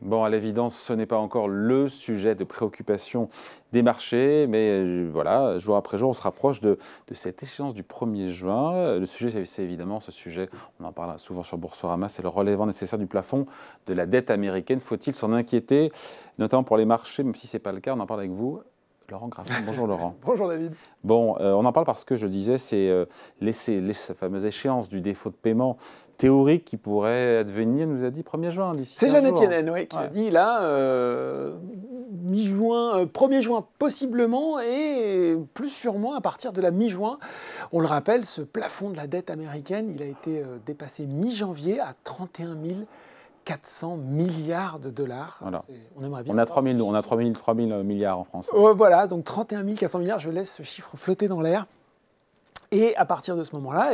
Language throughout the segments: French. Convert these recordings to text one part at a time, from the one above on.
Bon, à l'évidence, ce n'est pas encore le sujet de préoccupation des marchés, mais voilà, jour après jour, on se rapproche de cette échéance du 1er juin. Le sujet, c'est évidemment ce sujet, on en parle souvent sur Boursorama, c'est le relèvement nécessaire du plafond de la dette américaine. Faut-il s'en inquiéter, notamment pour les marchés, même si ce n'est pas le cas, on en parle avec vous. Laurent Grassin, bonjour Laurent. Bonjour David. Bon, on en parle parce que je disais, c'est cette fameuse échéance du défaut de paiement théorique qui pourrait advenir, nous a dit 1er juin, d'ici 15 jours. C'est Jeannette Yellen, oui, qui a dit là, mi-juin, 1er juin possiblement, et plus sûrement à partir de la mi-juin. On le rappelle, ce plafond de la dette américaine, il a été dépassé mi-janvier à 31 400 milliards de dollars. Voilà. On aimerait bien. On a 3 000 milliards en France. Voilà, donc 31 400 milliards, je laisse ce chiffre flotter dans l'air. Et à partir de ce moment-là,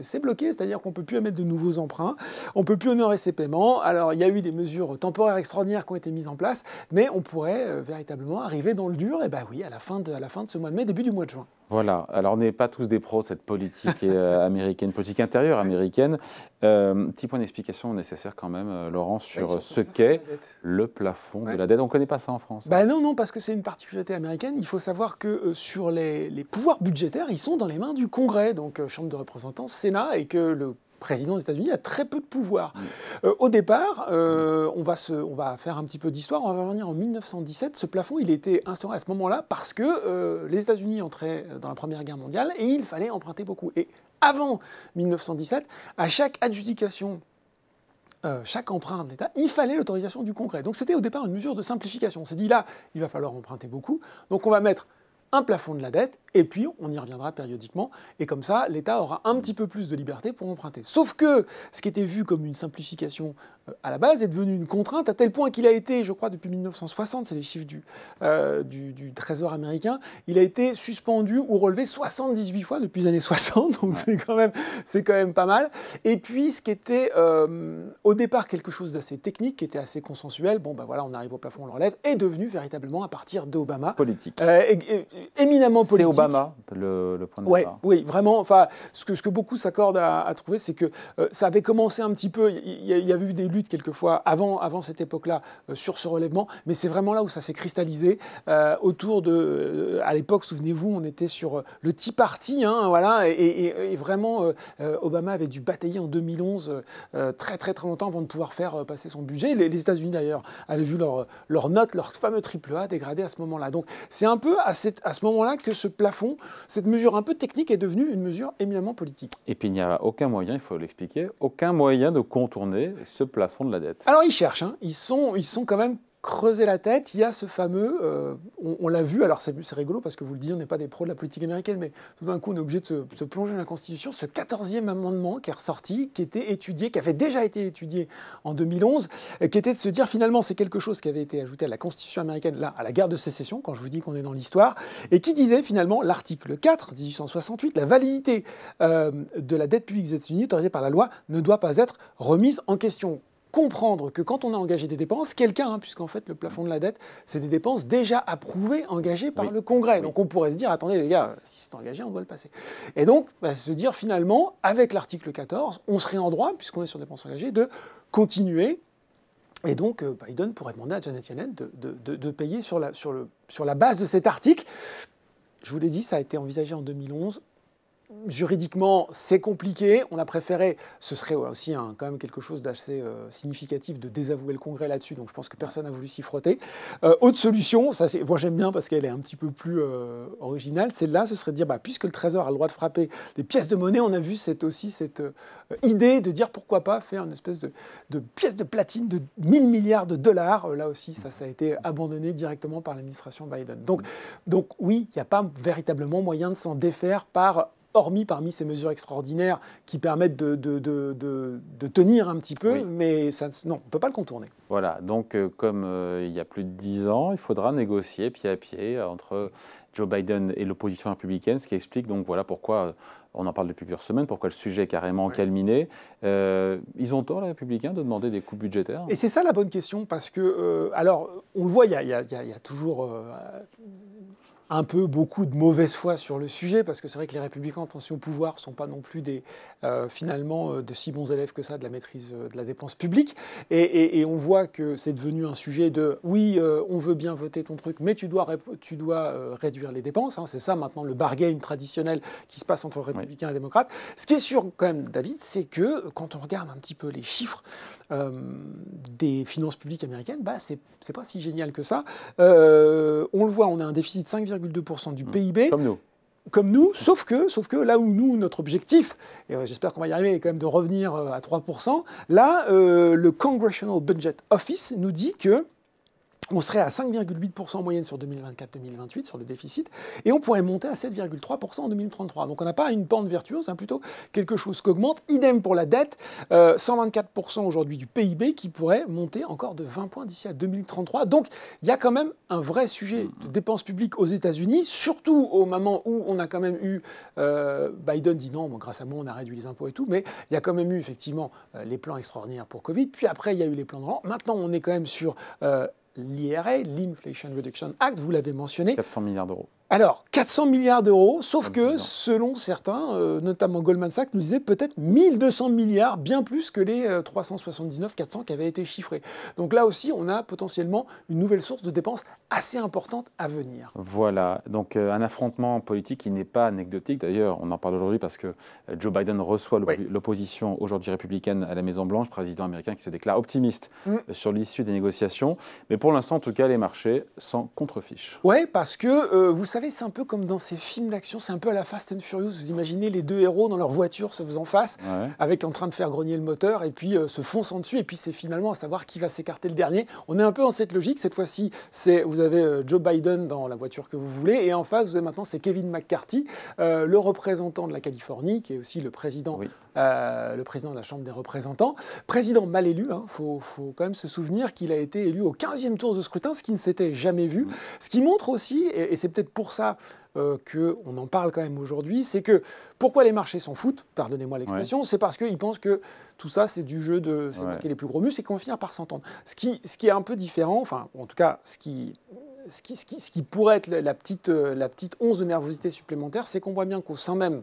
c'est bloqué, c'est-à-dire qu'on ne peut plus émettre de nouveaux emprunts, on ne peut plus honorer ses paiements. Alors, il y a eu des mesures temporaires extraordinaires qui ont été mises en place, mais on pourrait véritablement arriver dans le dur, oui, à la fin de ce mois de mai, début du mois de juin. Voilà, alors on n'est pas tous des pros de cette politique américaine, politique intérieure américaine. Petit point d'explication nécessaire quand même, Laurent, sur ce qu'est le plafond de la dette. On ne connaît pas ça en France. Non, parce que c'est une particularité américaine. Il faut savoir que sur les pouvoirs budgétaires, ils sont dans les mains du Congrès, donc Chambre de représentants, Sénat, et que le président des États-Unis a très peu de pouvoir. Au départ, on va faire un petit peu d'histoire, on va revenir en 1917. Ce plafond, il était instauré à ce moment-là parce que les États-Unis entraient dans la Première Guerre mondiale et il fallait emprunter beaucoup. Et avant 1917, à chaque adjudication, chaque emprunt de l'État, il fallait l'autorisation du Congrès. Donc c'était au départ une mesure de simplification. On s'est dit là, il va falloir emprunter beaucoup, donc on va mettre un plafond de la dette, et puis on y reviendra périodiquement, et comme ça, l'État aura un petit peu plus de liberté pour emprunter. Sauf que ce qui était vu comme une simplification à la base est devenu une contrainte, à tel point qu'il a été, je crois depuis 1960, c'est les chiffres du Trésor américain, il a été suspendu ou relevé 78 fois depuis les années 60, donc c'est quand même pas mal. Et puis ce qui était au départ quelque chose d'assez technique, qui était assez consensuel, on arrive au plafond, on le relève, est devenu véritablement à partir d'Obama. Politique. Éminemment politique. C'est Obama le point de départ. Oui, vraiment. Enfin, ce que beaucoup s'accordent à trouver, c'est que ça avait commencé un petit peu. Il y avait eu des luttes quelquefois avant cette époque-là sur ce relèvement, mais c'est vraiment là où ça s'est cristallisé autour de. À l'époque, souvenez-vous, on était sur le Tea Party, et vraiment Obama avait dû batailler en 2011 très très très longtemps avant de pouvoir faire passer son budget. Les États-Unis d'ailleurs avaient vu leur note, leur fameux AAA dégradé à ce moment-là. Donc c'est un peu à ce moment-là que ce plafond, cette mesure un peu technique est devenue une mesure éminemment politique. Et puis il n'y a aucun moyen, il faut l'expliquer, aucun moyen de contourner ce plafond de la dette. Alors ils cherchent, ils sont quand même creuser la tête. Il y a ce fameux, on l'a vu, alors c'est rigolo parce que vous le dites, on n'est pas des pros de la politique américaine, mais tout d'un coup on est obligé de se plonger dans la Constitution, ce 14e amendement qui est ressorti, qui était étudié, qui avait déjà été étudié en 2011, qui était de se dire finalement c'est quelque chose qui avait été ajouté à la Constitution américaine, là, à la guerre de sécession, quand je vous dis qu'on est dans l'histoire, et qui disait finalement l'article 4, 1868, la validité de la dette publique des États-Unis autorisée par la loi ne doit pas être remise en question. Comprendre que quand on a engagé des dépenses, puisqu'en fait le plafond de la dette, c'est des dépenses déjà approuvées, engagées par le Congrès. Donc on pourrait se dire, attendez les gars, si c'est engagé, on doit le passer. Et donc, se dire finalement, avec l'article 14, on serait en droit, puisqu'on est sur des dépenses engagées, de continuer. Et donc Biden pourrait demander à Janet Yellen de payer sur la base de cet article. Je vous l'ai dit, ça a été envisagé en 2011. Juridiquement, c'est compliqué. On a préféré, ce serait aussi quand même quelque chose d'assez significatif de désavouer le Congrès là-dessus. Donc je pense que personne n'a voulu s'y frotter. Autre solution, moi j'aime bien parce qu'elle est un petit peu plus originale, celle-là, ce serait de dire, puisque le Trésor a le droit de frapper des pièces de monnaie, on a vu cette idée de dire pourquoi pas faire une espèce de pièce de platine de 1000 milliards de dollars. Là aussi, ça a été abandonné directement par l'administration Biden. Donc oui, il n'y a pas véritablement moyen de s'en défaire hormis parmi ces mesures extraordinaires qui permettent de tenir un petit peu, mais non, on ne peut pas le contourner. Voilà, donc comme il y a plus de 10 ans, il faudra négocier pied à pied entre Joe Biden et l'opposition républicaine, ce qui explique donc voilà pourquoi, on en parle depuis plusieurs semaines, pourquoi le sujet est carrément calminé. Ils ont tort, les républicains, de demander des coupes budgétaires? Et c'est ça la bonne question, parce que, alors, on le voit, il y a toujours... un peu beaucoup de mauvaise foi sur le sujet, parce que c'est vrai que les républicains, attention au pouvoir, ne sont pas non plus finalement de si bons élèves que ça de la maîtrise de la dépense publique. Et on voit que c'est devenu un sujet de oui, on veut bien voter ton truc, mais tu dois réduire les dépenses. Hein, c'est ça maintenant le bargain traditionnel qui se passe entre républicains et démocrates. Ce qui est sûr quand même, David, c'est que quand on regarde un petit peu les chiffres des finances publiques américaines, c'est pas si génial que ça. On le voit, on a un déficit de 5,2% du PIB. Comme nous, sauf que là où nous, notre objectif, et j'espère qu'on va y arriver, est quand même de revenir à 3%, là, le Congressional Budget Office nous dit que on serait à 5,8% en moyenne sur 2024-2028 sur le déficit, et on pourrait monter à 7,3% en 2033. Donc on n'a pas une pente vertueuse, plutôt quelque chose qui augmente. Idem pour la dette, 124% aujourd'hui du PIB qui pourrait monter encore de 20 points d'ici à 2033. Donc il y a quand même un vrai sujet de dépenses publiques aux États-Unis, surtout au moment où on a quand même eu Biden dit non, grâce à moi on a réduit les impôts et tout, mais il y a quand même eu effectivement les plans extraordinaires pour Covid, puis après il y a eu les plans de relance. Maintenant on est quand même sur l'IRA, l'Inflation Reduction Act, vous l'avez mentionné. 400 milliards d'euros. Alors, 400 milliards d'euros, sauf que, selon certains, notamment Goldman Sachs, nous disait peut-être 1200 milliards, bien plus que les 379-400 qui avaient été chiffrés. Donc là aussi, on a potentiellement une nouvelle source de dépenses assez importante à venir. Voilà, donc un affrontement politique qui n'est pas anecdotique. D'ailleurs, on en parle aujourd'hui parce que Joe Biden reçoit l'opposition aujourd'hui républicaine à la Maison-Blanche, président américain qui se déclare optimiste sur l'issue des négociations. Mais pour l'instant, en tout cas, les marchés s'en contrefichent. Oui, parce que vous savez, c'est un peu comme dans ces films d'action, c'est un peu à la Fast and Furious. Vous imaginez les deux héros dans leur voiture se faisant face, avec en train de faire grogner le moteur, et puis se fonçant dessus, et puis c'est finalement à savoir qui va s'écarter le dernier. On est un peu dans cette logique. Cette fois-ci, vous avez Joe Biden dans la voiture que vous voulez, et en face, vous avez maintenant, c'est Kevin McCarthy, le représentant de la Californie, qui est aussi le président de la Chambre des représentants. Président mal élu, faut quand même se souvenir qu'il a été élu au 15e tour de scrutin, ce qui ne s'était jamais vu. Ce qui montre aussi, et c'est peut-être pour ça qu'on en parle quand même aujourd'hui, c'est que pourquoi les marchés s'en foutent, pardonnez-moi l'expression, c'est parce qu'ils pensent que tout ça c'est du jeu de c'est moi qui ai les plus gros muscles et qu'on va finir par s'entendre. Ce qui est un peu différent, enfin en tout cas ce qui pourrait être la petite once de nervosité supplémentaire, c'est qu'on voit bien qu'au sein même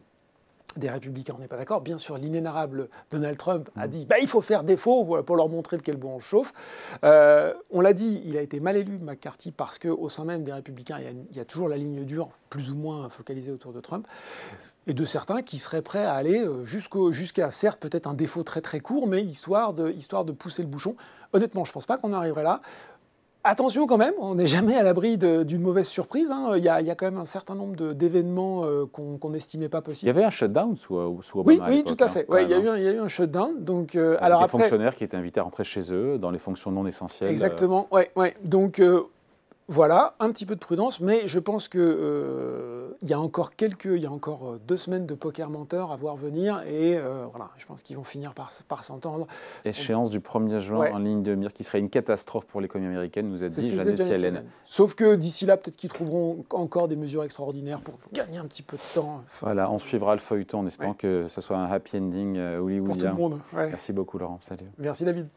des Républicains, on n'est pas d'accord. Bien sûr, l'inénarrable Donald Trump a dit il faut faire défaut pour leur montrer de quel bois on chauffe. On l'a dit, il a été mal élu, McCarthy, parce qu'au sein même des Républicains, il y a toujours la ligne dure, plus ou moins focalisée autour de Trump, et de certains qui seraient prêts à aller jusqu'à, certes, peut-être un défaut très très court, mais histoire de pousser le bouchon. Honnêtement, je ne pense pas qu'on arriverait là. Attention quand même, on n'est jamais à l'abri d'une mauvaise surprise. Il y a quand même un certain nombre d'événements qu'on n'estimait pas possibles. Il y avait un shutdown sous Obama. Oui, tout à fait. Il y a eu un shutdown. Donc, alors après, fonctionnaires qui étaient invités à rentrer chez eux dans les fonctions non essentielles. Exactement. Donc voilà, un petit peu de prudence, mais je pense que il y a encore 2 semaines de poker menteur à voir venir, et voilà, je pense qu'ils vont finir par s'entendre. Échéance du 1er juin en ligne de mire, qui serait une catastrophe pour l'économie américaine, nous a dit Janet Yellen. Sauf que d'ici là, peut-être qu'ils trouveront encore des mesures extraordinaires pour gagner un petit peu de temps. Voilà, on suivra le feuilleton en espérant que ce soit un happy ending hollywoodien. Pour tout le monde. Merci beaucoup Laurent, salut. Merci David.